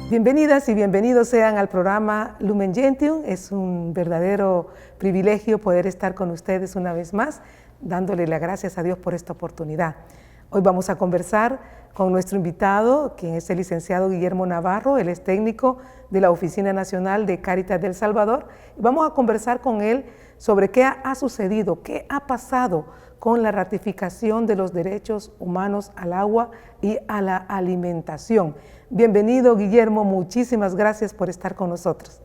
Bienvenidas y bienvenidos sean al programa Lumen Gentium. Es un verdadero privilegio poder estar con ustedes una vez más, dándole las gracias a Dios por esta oportunidad. Hoy vamos a conversar con nuestro invitado, quien es el licenciado Guillermo Navarro. Él es técnico de la Oficina Nacional de Cáritas del Salvador. Vamos a conversar con él sobre qué ha sucedido, qué ha pasado con la ratificación de los derechos humanos al agua y a la alimentación. Bienvenido, Guillermo, muchísimas gracias por estar con nosotros.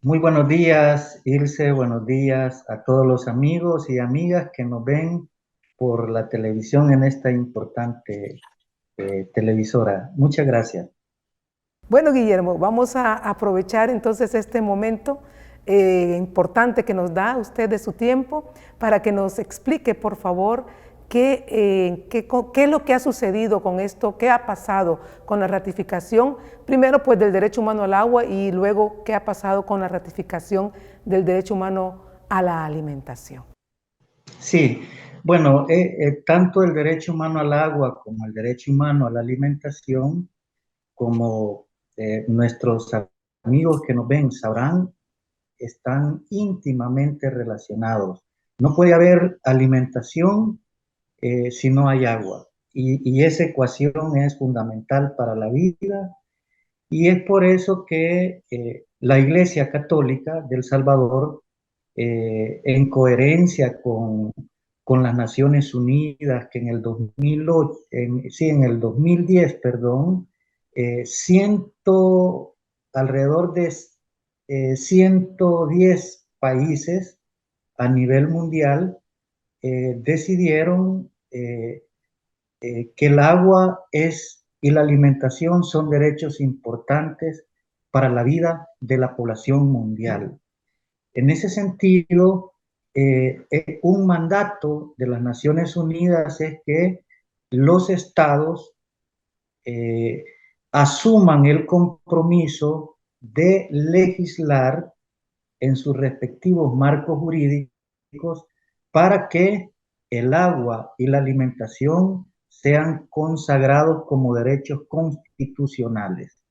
Muy buenos días, Ilse, buenos días a todos los amigos y amigas que nos ven por la televisión en esta importante televisora. Muchas gracias. Bueno, Guillermo, vamos a aprovechar entonces este momento importante que nos da usted de su tiempo para que nos explique, por favor, qué es lo que ha sucedido con esto, qué ha pasado con la ratificación, primero pues del derecho humano al agua y luego qué ha pasado con la ratificación del derecho humano a la alimentación. Sí, bueno, tanto el derecho humano al agua como el derecho humano a la alimentación, como nuestros amigos que nos ven sabrán, están íntimamente relacionados. No puede haber alimentación si no hay agua. Y esa ecuación es fundamental para la vida y es por eso que la Iglesia Católica del Salvador, en coherencia con las Naciones Unidas, que en el 2008, en el 2010, perdón, alrededor de 110 países a nivel mundial decidieron que el agua y la alimentación son derechos importantes para la vida de la población mundial. En ese sentido, un mandato de las Naciones Unidas es que los estados eh, asuman el compromiso de legislar en sus respectivos marcos jurídicos para que el agua y la alimentación sean consagrados como derechos constitucionales.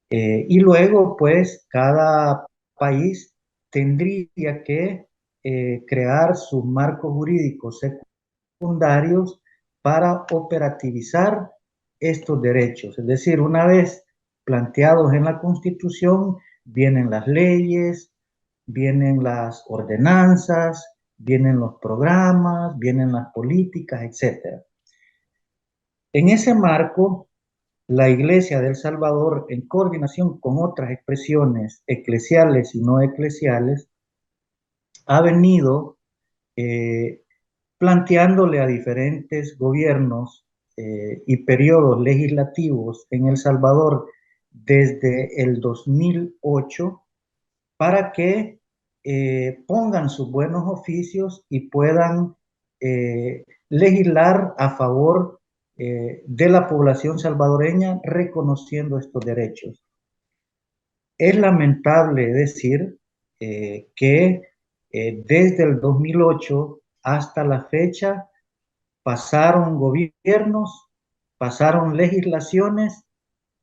Y luego, pues, cada país tendría que crear sus marcos jurídicos secundarios para operativizar estos derechos. Es decir, una vez planteados en la Constitución, vienen las leyes, vienen las ordenanzas, vienen los programas, vienen las políticas, etc. En ese marco, la Iglesia de El Salvador, en coordinación con otras expresiones eclesiales y no eclesiales, ha venido planteándole a diferentes gobiernos y periodos legislativos en El Salvador desde el 2008 para que pongan sus buenos oficios y puedan legislar a favor de la población salvadoreña reconociendo estos derechos. Es lamentable decir que desde el 2008 hasta la fecha pasaron gobiernos, pasaron legislaciones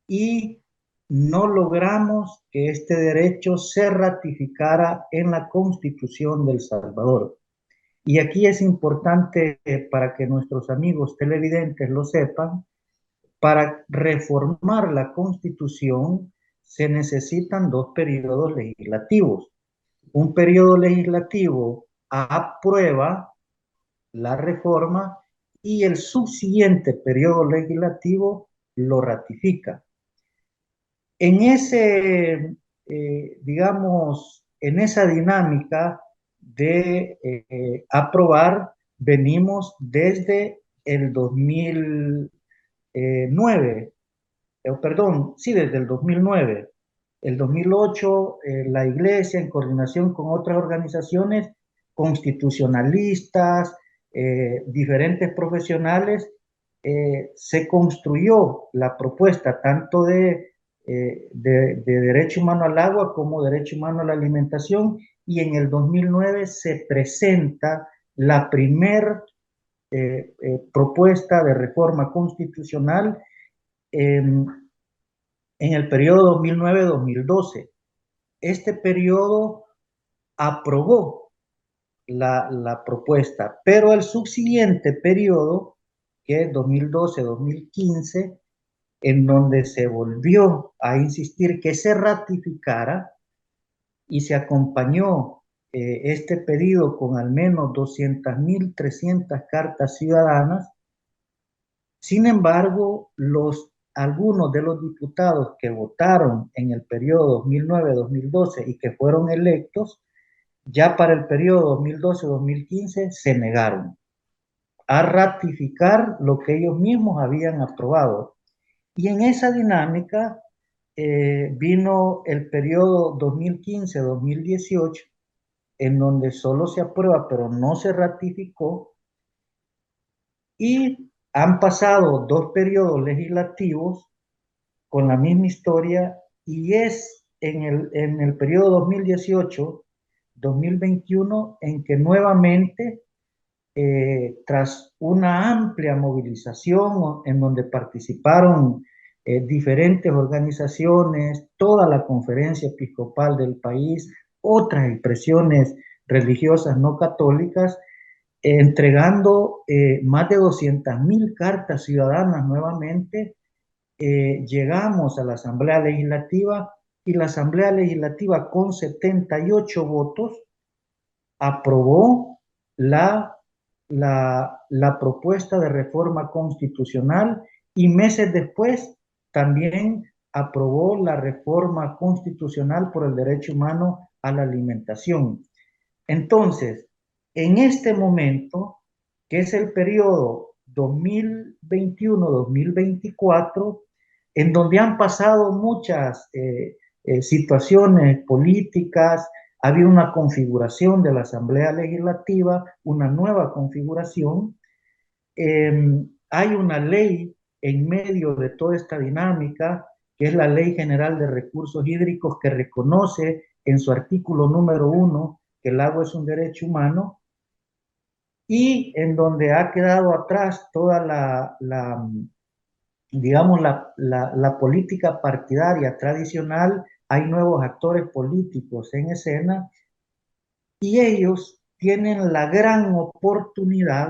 y no logramos que este derecho se ratificara en la Constitución de El Salvador. Y aquí es importante para que nuestros amigos televidentes lo sepan, para reformar la Constitución se necesitan dos periodos legislativos. Un periodo legislativo aprueba la reforma y el subsiguiente periodo legislativo lo ratifica. En digamos, en esa dinámica de aprobar, venimos desde el 2009, perdón, sí, desde el 2009. El 2008, la Iglesia, en coordinación con otras organizaciones constitucionalistas, diferentes profesionales, se construyó la propuesta tanto de derecho humano al agua como derecho humano a la alimentación, y en el 2009 se presenta la primer propuesta de reforma constitucional en el periodo 2009-2012. Este periodo aprobó la propuesta, pero el subsiguiente periodo, que es 2012-2015, en donde se volvió a insistir que se ratificara y se acompañó este pedido con al menos 200.300 cartas ciudadanas. Sin embargo, algunos de los diputados que votaron en el periodo 2009-2012 y que fueron electos, ya para el periodo 2012-2015 se negaron a ratificar lo que ellos mismos habían aprobado. Y en esa dinámica vino el periodo 2015-2018, en donde solo se aprueba, pero no se ratificó, y han pasado 2 periodos legislativos con la misma historia, y es en el periodo 2018-2021 en que nuevamente, tras una amplia movilización en donde participaron diferentes organizaciones, toda la conferencia episcopal del país, otras expresiones religiosas no católicas, entregando más de 200.000 cartas ciudadanas nuevamente, llegamos a la Asamblea Legislativa, y la Asamblea Legislativa con 78 votos aprobó la propuesta de reforma constitucional, y meses después también aprobó la reforma constitucional por el derecho humano a la alimentación. Entonces, en este momento, que es el periodo 2021-2024, en donde han pasado muchas situaciones políticas, ha habido una configuración de la Asamblea Legislativa, una nueva configuración, hay una ley en medio de toda esta dinámica, que es la Ley General de Recursos Hídricos, que reconoce en su artículo número 1 que el agua es un derecho humano, y en donde ha quedado atrás toda digamos, la política partidaria tradicional. Hay nuevos actores políticos en escena, y ellos tienen la gran oportunidad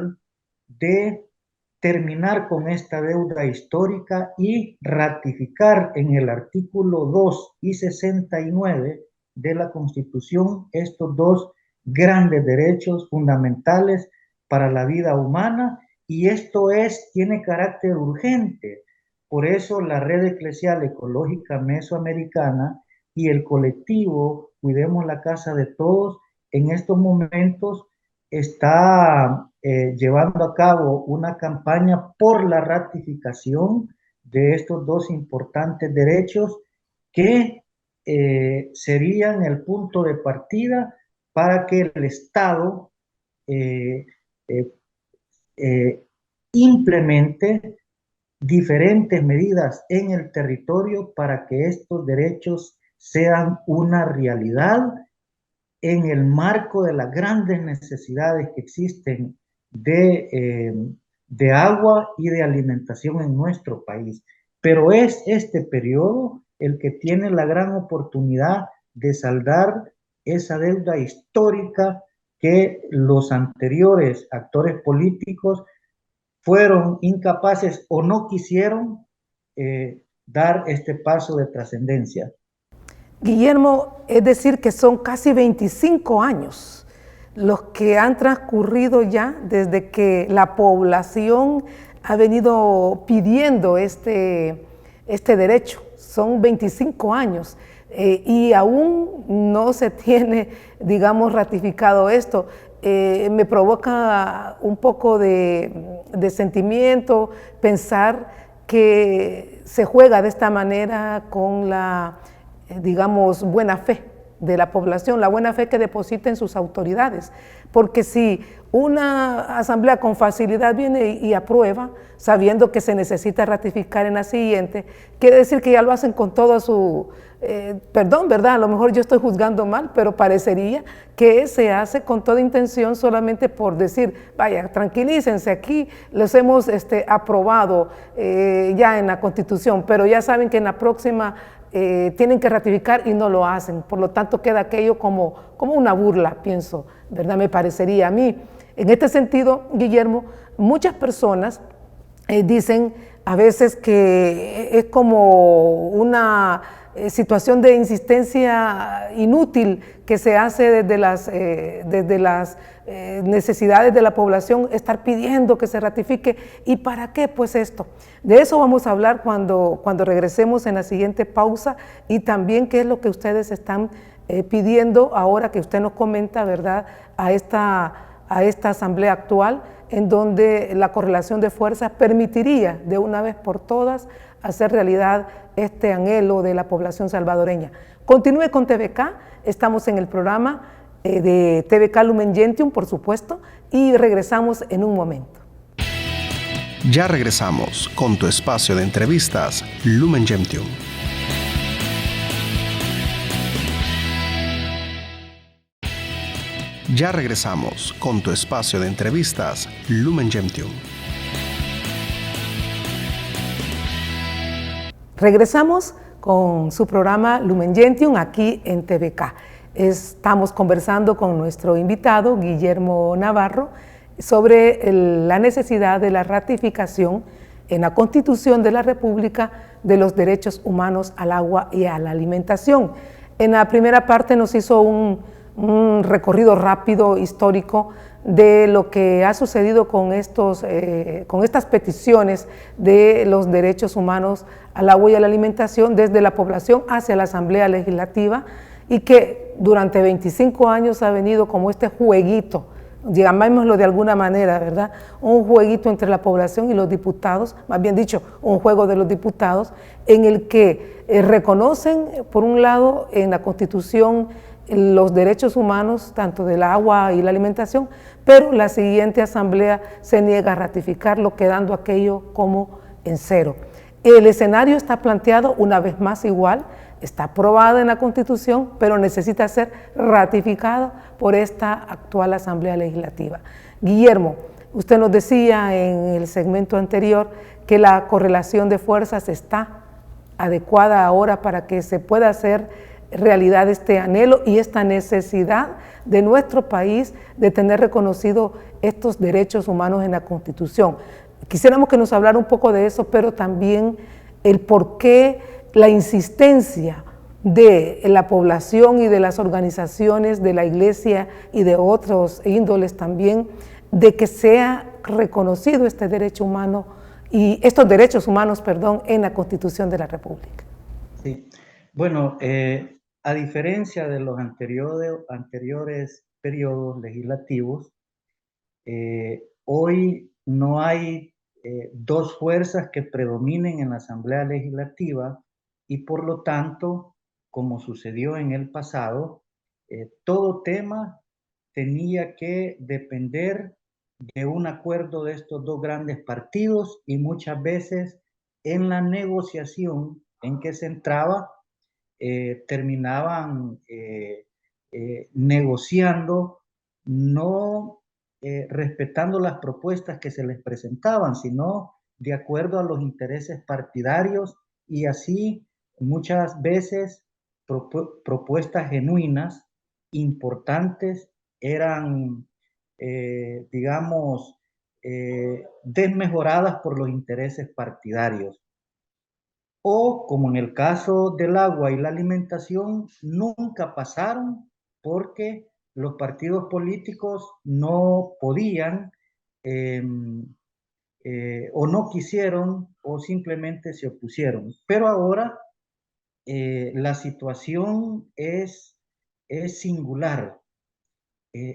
de terminar con esta deuda histórica y ratificar en el artículo 2 y 69 de la Constitución estos dos grandes derechos fundamentales para la vida humana, y esto tiene carácter urgente. Por eso la Red Eclesial Ecológica Mesoamericana y el colectivo Cuidemos la Casa de Todos en estos momentos está llevando a cabo una campaña por la ratificación de estos dos importantes derechos, que serían el punto de partida para que el Estado eh, eh, implemente diferentes medidas en el territorio para que estos derechos sean una realidad en el marco de las grandes necesidades que existen de agua y de alimentación en nuestro país. Pero es este periodo el que tiene la gran oportunidad de saldar esa deuda histórica que los anteriores actores políticos fueron incapaces o no quisieron dar este paso de trascendencia. Guillermo, es decir que son casi 25 años los que han transcurrido ya desde que la población ha venido pidiendo este derecho. Son 25 años y aún no se tiene, digamos, ratificado esto. Me provoca un poco de sentimiento pensar que se juega de esta manera con la, digamos, buena fe de la población, la buena fe que deposita en sus autoridades, porque si una asamblea con facilidad viene y aprueba, sabiendo que se necesita ratificar en la siguiente, quiere decir que ya lo hacen con todo su, perdón, ¿verdad? A lo mejor yo estoy juzgando mal, pero parecería que se hace con toda intención solamente por decir, vaya, tranquilícense, aquí los hemos aprobado ya en la Constitución, pero ya saben que en la próxima tienen que ratificar y no lo hacen. Por lo tanto, queda aquello como una burla, pienso, ¿verdad? Me parecería a mí. En este sentido, Guillermo, muchas personas dicen a veces que es como una situación de insistencia inútil que se hace desde las necesidades de la población, estar pidiendo que se ratifique. ¿Y para qué? Pues esto. De eso vamos a hablar cuando regresemos en la siguiente pausa, y también qué es lo que ustedes están pidiendo ahora que usted nos comenta, ¿verdad?, a esta asamblea actual, en donde la correlación de fuerzas permitiría de una vez por todas hacer realidad este anhelo de la población salvadoreña. Continúe con TVK, estamos en el programa de TVK Lumen Gentium, por supuesto, y regresamos en un momento. Ya regresamos con tu espacio de entrevistas Lumen Gentium. Ya regresamos con tu espacio de entrevistas Lumen Gentium. Regresamos con su programa Lumen Gentium aquí en TVK. Estamos conversando con nuestro invitado Guillermo Navarro sobre la necesidad de la ratificación en la Constitución de la República de los derechos humanos al agua y a la alimentación. En la primera parte nos hizo un recorrido rápido, histórico, de lo que ha sucedido con estas peticiones de los derechos humanos al agua y a la alimentación desde la población hacia la Asamblea Legislativa, y que durante 25 años ha venido como este jueguito, llamémoslo de alguna manera, ¿verdad? Un jueguito entre la población y los diputados, más bien dicho, un juego de los diputados, en el que reconocen, por un lado, en la Constitución los derechos humanos, tanto del agua y la alimentación, pero la siguiente asamblea se niega a ratificarlo, quedando aquello como en cero. El escenario está planteado una vez más igual, está aprobada en la Constitución, pero necesita ser ratificada por esta actual Asamblea Legislativa. Guillermo, usted nos decía en el segmento anterior que la correlación de fuerzas está adecuada ahora para que se pueda hacer realidad este anhelo y esta necesidad de nuestro país de tener reconocido estos derechos humanos en la Constitución. Quisiéramos que nos hablara un poco de eso, pero también el por qué la insistencia de la población y de las organizaciones de la Iglesia y de otros índoles también, de que sea reconocido este derecho humano y estos derechos humanos, perdón, en la Constitución de la República. Sí, bueno, a diferencia de los anteriores periodos legislativos, hoy no hay dos fuerzas que predominen en la Asamblea Legislativa, y por lo tanto, como sucedió en el pasado, todo tema tenía que depender de un acuerdo de estos dos grandes partidos, y muchas veces en la negociación en que se entraba, terminaban negociando, no respetando las propuestas que se les presentaban, sino de acuerdo a los intereses partidarios, y así muchas veces propuestas genuinas, importantes, eran, digamos, desmejoradas por los intereses partidarios. O, como en el caso del agua y la alimentación, nunca pasaron porque los partidos políticos no podían o no quisieron, o simplemente se opusieron. Pero ahora la situación es singular.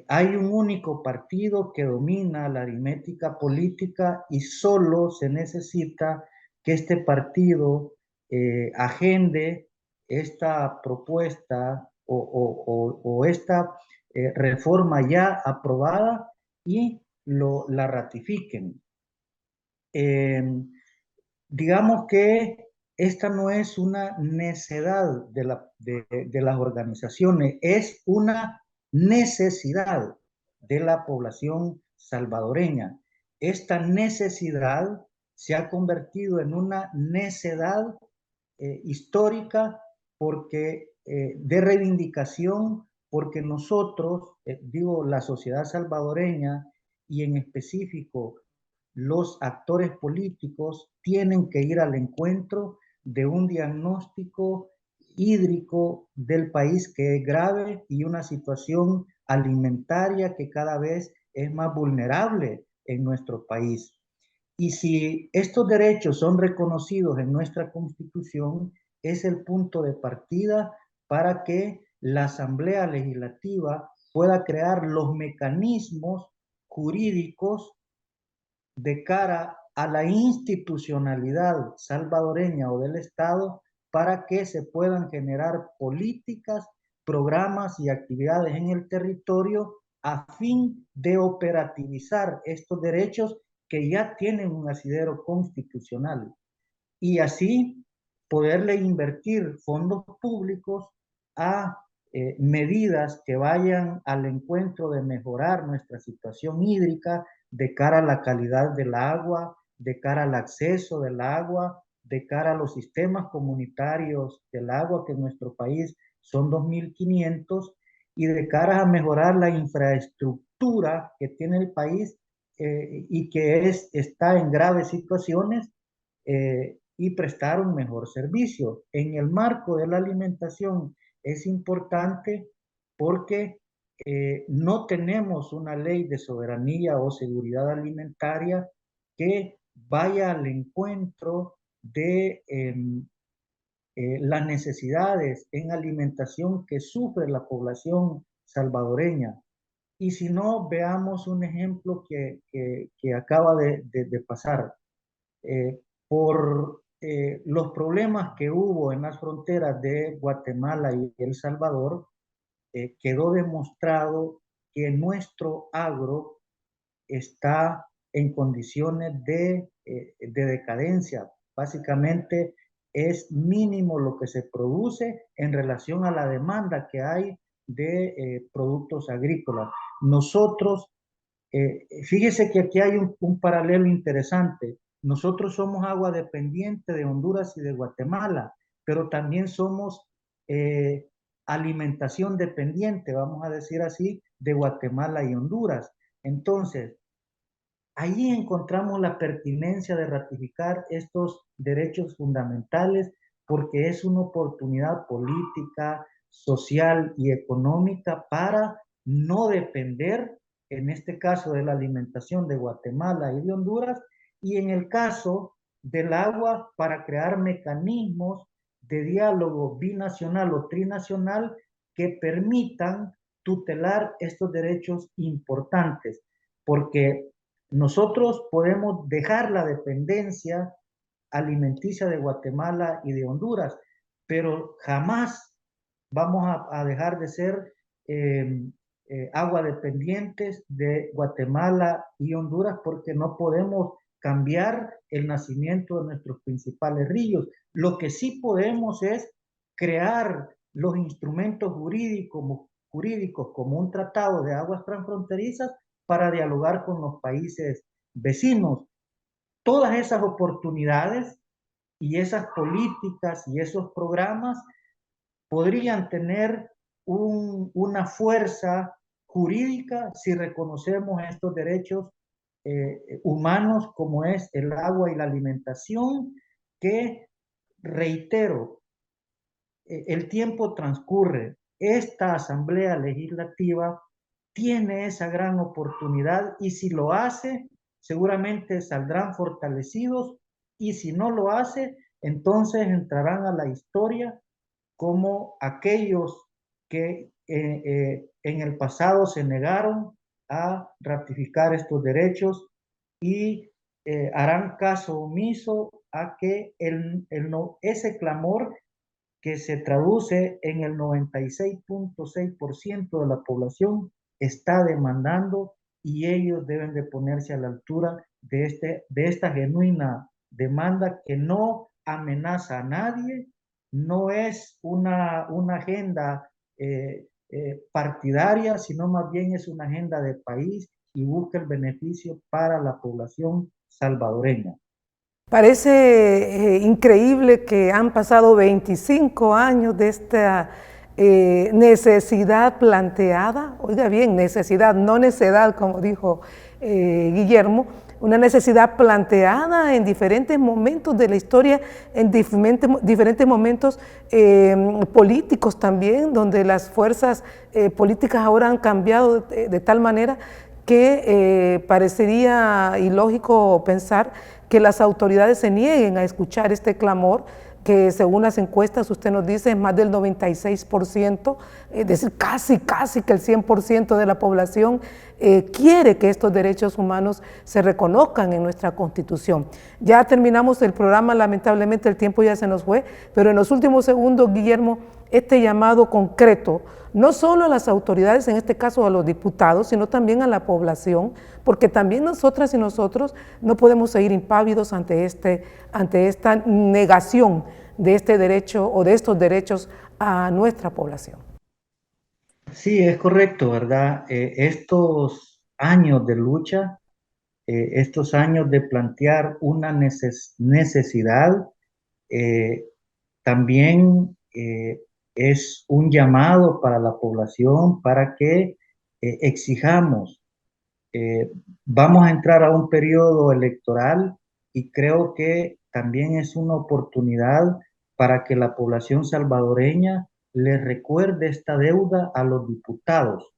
Hay un único partido que domina la aritmética política, y solo se necesita que este partido agende esta propuesta o esta reforma ya aprobada y la ratifiquen. Digamos que esta no es una necedad de las organizaciones, es una necesidad de la población salvadoreña. Esta necesidad se ha convertido en una necedad histórica porque de reivindicación, porque nosotros, digo, la sociedad salvadoreña y en específico los actores políticos tienen que ir al encuentro de un diagnóstico hídrico del país que es grave y una situación alimentaria que cada vez es más vulnerable en nuestro país. Y si estos derechos son reconocidos en nuestra Constitución, es el punto de partida para que la Asamblea Legislativa pueda crear los mecanismos jurídicos de cara a la institucionalidad salvadoreña o del Estado para que se puedan generar políticas, programas y actividades en el territorio a fin de operativizar estos derechos que ya tienen un asidero constitucional y así poderle invertir fondos públicos a medidas que vayan al encuentro de mejorar nuestra situación hídrica de cara a la calidad del agua, de cara al acceso del agua, de cara a los sistemas comunitarios del agua que en nuestro país son 2.500 y de cara a mejorar la infraestructura que tiene el país y que está en graves situaciones y prestar un mejor servicio. En el marco de la alimentación es importante porque no tenemos una ley de soberanía o seguridad alimentaria que vaya al encuentro de las necesidades en alimentación que sufre la población salvadoreña. Y si no, veamos un ejemplo que acaba de pasar. Por los problemas que hubo en las fronteras de Guatemala y El Salvador, quedó demostrado que nuestro agro está en condiciones de decadencia. Básicamente es mínimo lo que se produce en relación a la demanda que hay de productos agrícolas. Nosotros, fíjese que aquí hay un paralelo interesante. Nosotros somos agua dependiente de Honduras y de Guatemala, pero también somos alimentación dependiente, vamos a decir así, de Guatemala y Honduras. Entonces, ahí encontramos la pertinencia de ratificar estos derechos fundamentales porque es una oportunidad política, social y económica para no depender, en este caso, de la alimentación de Guatemala y de Honduras, y en el caso del agua, para crear mecanismos de diálogo binacional o trinacional que permitan tutelar estos derechos importantes, porque nosotros podemos dejar la dependencia alimenticia de Guatemala y de Honduras, pero jamás vamos a dejar de ser agua dependientes de Guatemala y Honduras porque no podemos cambiar el nacimiento de nuestros principales ríos. Lo que sí podemos es crear los instrumentos jurídicos como un tratado de aguas transfronterizas para dialogar con los países vecinos. Todas esas oportunidades y esas políticas y esos programas podrían tener una fuerza jurídica si reconocemos estos derechos humanos como es el agua y la alimentación, que, reitero, el tiempo transcurre. Esta Asamblea Legislativa tiene esa gran oportunidad y si lo hace, seguramente saldrán fortalecidos y si no lo hace, entonces entrarán a la historia como aquellos que en el pasado se negaron a ratificar estos derechos y harán caso omiso a que ese clamor que se traduce en el 96.6% de la población está demandando, y ellos deben de ponerse a la altura de esta genuina demanda que no amenaza a nadie, no es una agenda partidaria, sino más bien es una agenda de país y busca el beneficio para la población salvadoreña. Parece increíble que han pasado 25 años de esta necesidad planteada, oiga bien, necesidad, no necedad, como dijo Guillermo, una necesidad planteada en diferentes momentos de la historia, en diferentes momentos políticos también, donde las fuerzas políticas ahora han cambiado de tal manera que parecería ilógico pensar que las autoridades se nieguen a escuchar este clamor, que según las encuestas, usted nos dice, es más del 96%, es decir, casi que el 100% de la población quiere que estos derechos humanos se reconozcan en nuestra Constitución. Ya terminamos el programa, lamentablemente el tiempo ya se nos fue, pero en los últimos segundos, Guillermo, este llamado concreto, no solo a las autoridades, en este caso a los diputados, sino también a la población, porque también nosotras y nosotros no podemos seguir impávidos ante esta negación de este derecho o de estos derechos a nuestra población. Sí, es correcto, ¿verdad? Estos años de lucha, estos años de plantear una necesidad, también es un llamado para la población para que exijamos. Vamos a entrar a un periodo electoral y creo que también es una oportunidad para que la población salvadoreña le recuerde esta deuda a los diputados,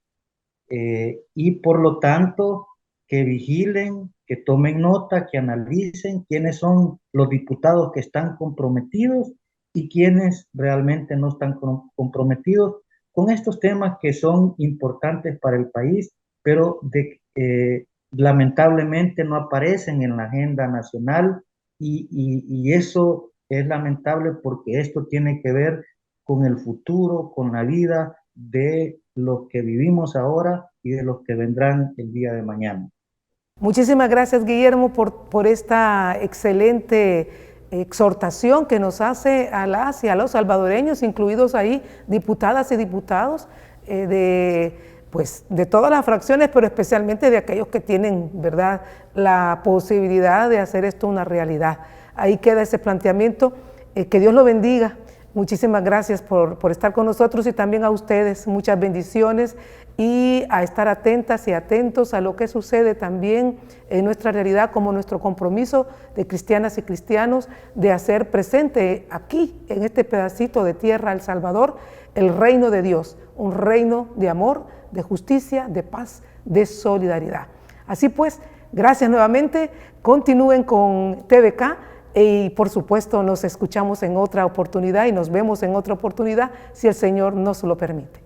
y por lo tanto que vigilen, que tomen nota, que analicen quiénes son los diputados que están comprometidos y quienes realmente no están comprometidos con estos temas que son importantes para el país, pero lamentablemente no aparecen en la agenda nacional, y eso es lamentable porque esto tiene que ver con el futuro, con la vida de los que vivimos ahora y de los que vendrán el día de mañana. Muchísimas gracias, Guillermo, por esta excelente exhortación que nos hace a las y a los salvadoreños, incluidos ahí diputadas y diputados de todas las fracciones, pero especialmente de aquellos que tienen, ¿verdad?, la posibilidad de hacer esto una realidad. Ahí queda ese planteamiento. Que Dios lo bendiga. Muchísimas gracias por estar con nosotros, y también a ustedes muchas bendiciones, y a estar atentas y atentos a lo que sucede también en nuestra realidad, como nuestro compromiso de cristianas y cristianos de hacer presente aquí, en este pedacito de tierra, El Salvador, el reino de Dios, un reino de amor, de justicia, de paz, de solidaridad. Así pues, gracias nuevamente, continúen con TVK. Y por supuesto nos escuchamos en otra oportunidad y nos vemos en otra oportunidad si el Señor nos lo permite.